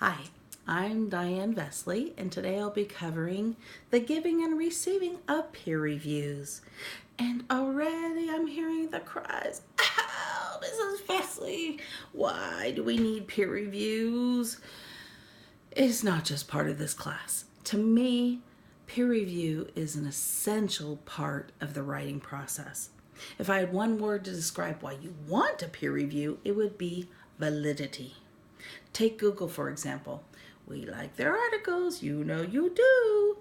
Hi, I'm Diane Vesley, and today I'll be covering the giving and receiving of peer reviews. And already I'm hearing the cries, "Oh, Mrs. Vesley, why do we need peer reviews?" It's not just part of this class. To me, peer review is an essential part of the writing process. If I had one word to describe why you want a peer review, it would be validity. Take Google, for example. We like their articles, you know you do.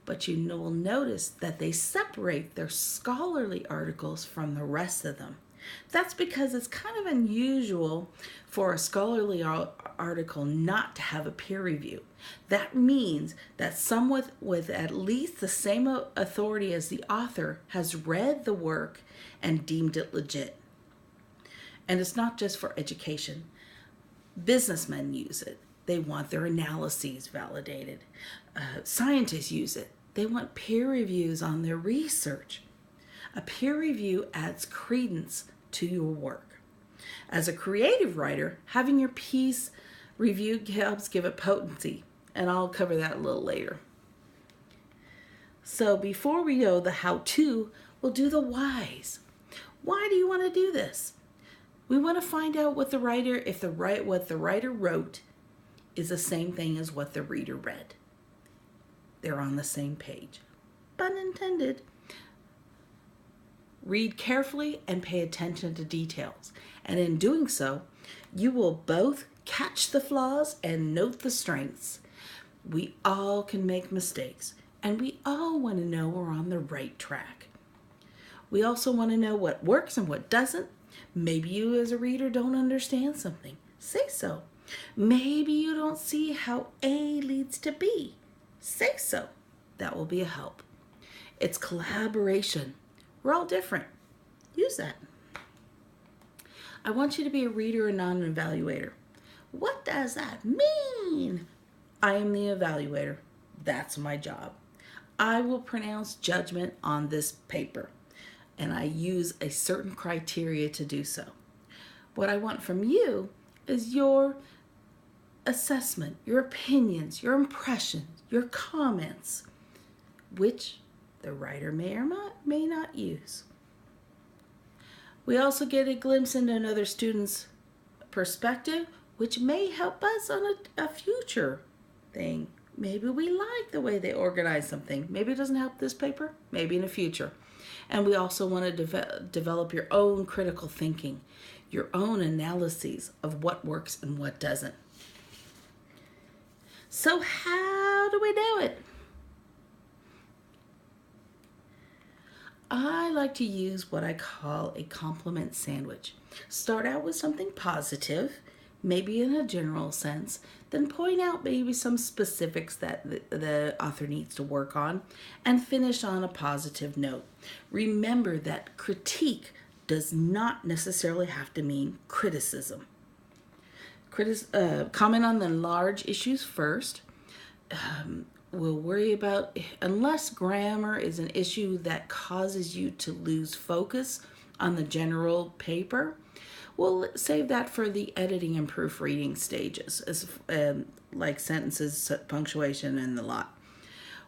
But you will notice that they separate their scholarly articles from the rest of them. That's because it's kind of unusual for a scholarly article not to have a peer review. That means that someone with at least the same authority as the author has read the work and deemed it legit. And it's not just for education. Businessmen use it. They want their analyses validated. Scientists use it. They want peer reviews on their research. A peer review adds credence to your work. As a creative writer, having your piece reviewed helps give it potency, and I'll cover that a little later. So before we know the how-to, we'll do the whys. Why do you want to do this? We want to find out what the writer wrote is the same thing as what the reader read. They're on the same page. Pun intended. Read carefully and pay attention to details. And in doing so, you will both catch the flaws and note the strengths. We all can make mistakes, and we all want to know we're on the right track. We also want to know what works and what doesn't. Maybe you as a reader don't understand something. Say so. Maybe you don't see how A leads to B. Say so. That will be a help. It's collaboration. We're all different. Use that. I want you to be a reader and not an evaluator. What does that mean? I am the evaluator. That's my job. I will pronounce judgment on this paper, and I use a certain criteria to do so. What I want from you is your assessment, your opinions, your impressions, your comments, which the writer may or may not use. We also get a glimpse into another student's perspective, which may help us on a future thing. Maybe we like the way they organize something. Maybe it doesn't help this paper, maybe in the future. And we also want to develop your own critical thinking, your own analyses of what works and what doesn't. So how do we do it? I like to use what I call a compliment sandwich. Start out with something positive, maybe in a general sense, then point out maybe some specifics that the author needs to work on, and finish on a positive note. Remember that critique does not necessarily have to mean criticism. Comment on the large issues first. We'll worry about, unless grammar is an issue that causes you to lose focus on the general paper, we'll save that for the editing and proofreading stages, like sentences, punctuation, and the lot.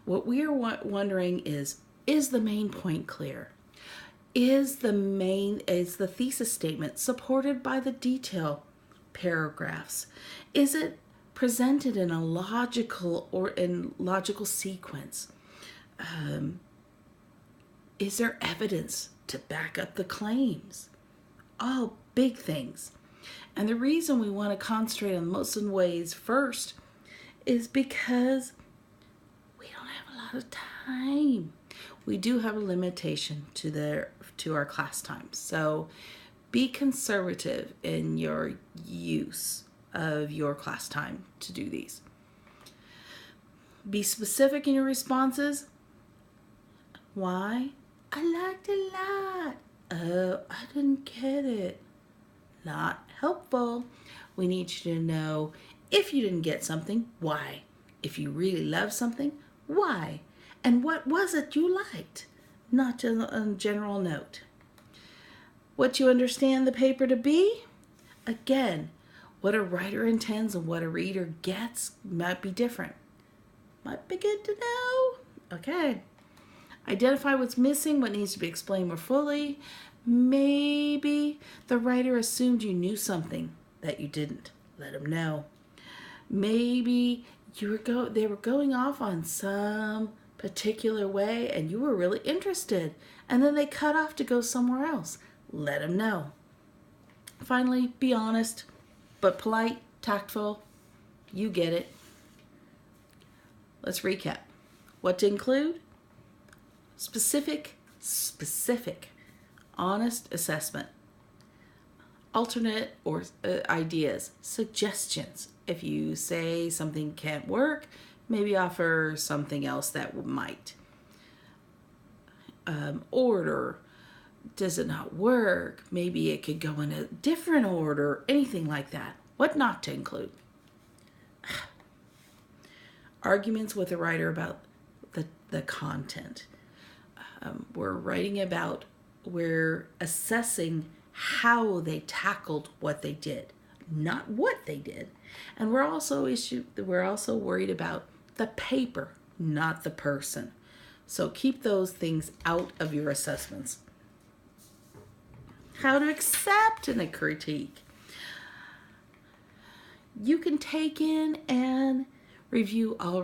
What we are wondering is the main point clear? Is the thesis statement supported by the detail paragraphs? Is it presented in a logical sequence? Is there evidence to back up the claims? All big things. And the reason we want to concentrate on most of the ways first is because we don't have a lot of time. We do have a limitation to our class time. So be conservative in your use of your class time to do these. Be specific in your responses. Why? I liked it a lot. Oh, I didn't get it. Not helpful. We need you to know if you didn't get something, why? If you really love something, why? And what was it you liked? Not just a general note. What you understand the paper to be? Again, What a writer intends and what a reader gets might be different. Might be good to know. Okay. Identify what's missing, what needs to be explained more fully. Maybe the writer assumed you knew something that you didn't. Let them know. Maybe they were going off on some particular way and you were really interested, and then they cut off to go somewhere else. Let them know. Finally, be honest, but polite, tactful. You get it. Let's recap. What to include? Specific, honest assessment. Alternate or ideas, suggestions. If you say something can't work, maybe offer something else that might. Order. Does it not work? Maybe it could go in a different order, anything like that. What not to include? Arguments with the writer about the content. We're assessing how they tackled what they did, not what they did. And we're also worried about the paper, not the person. So keep those things out of your assessments. How to accept a critique. You can take in and review all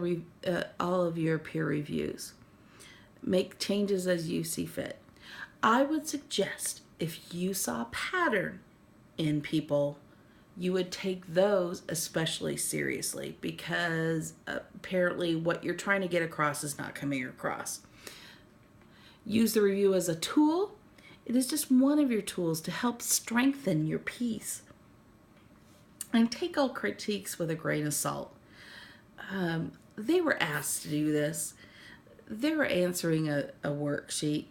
of your peer reviews. Make changes as you see fit. I would suggest if you saw a pattern in people, you would take those especially seriously, because apparently what you're trying to get across is not coming across. Use the review as a tool. It is just one of your tools to help strengthen your piece. And take all critiques with a grain of salt. They were asked to do this. They were answering a worksheet.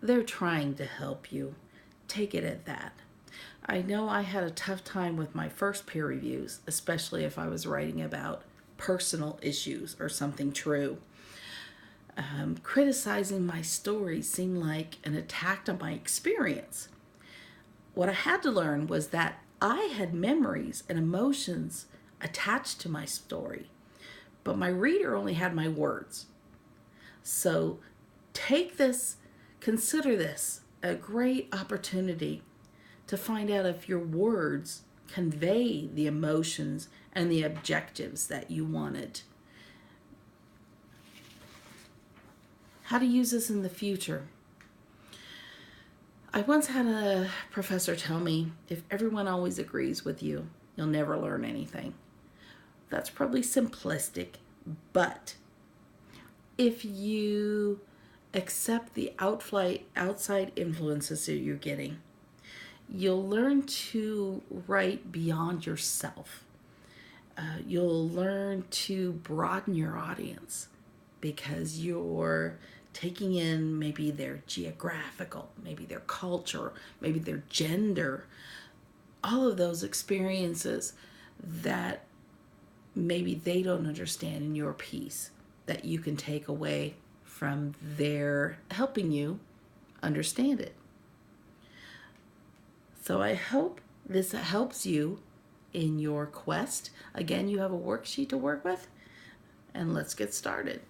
They're trying to help you. Take it at that. I know I had a tough time with my first peer reviews, especially if I was writing about personal issues or something true. Criticizing my story seemed like an attack on my experience. What I had to learn was that I had memories and emotions attached to my story, but my reader only had my words. So consider this a great opportunity to find out if your words convey the emotions and the objectives that you wanted. How to use this in the future. I once had a professor tell me, if everyone always agrees with you, you'll never learn anything. That's probably simplistic, but if you accept the outside influences that you're getting, you'll learn to write beyond yourself. You'll learn to broaden your audience because you're taking in maybe their geographical, maybe their culture, maybe their gender, all of those experiences that maybe they don't understand in your piece, that you can take away from their helping you understand it. So I hope this helps you in your quest. Again, you have a worksheet to work with, and let's get started.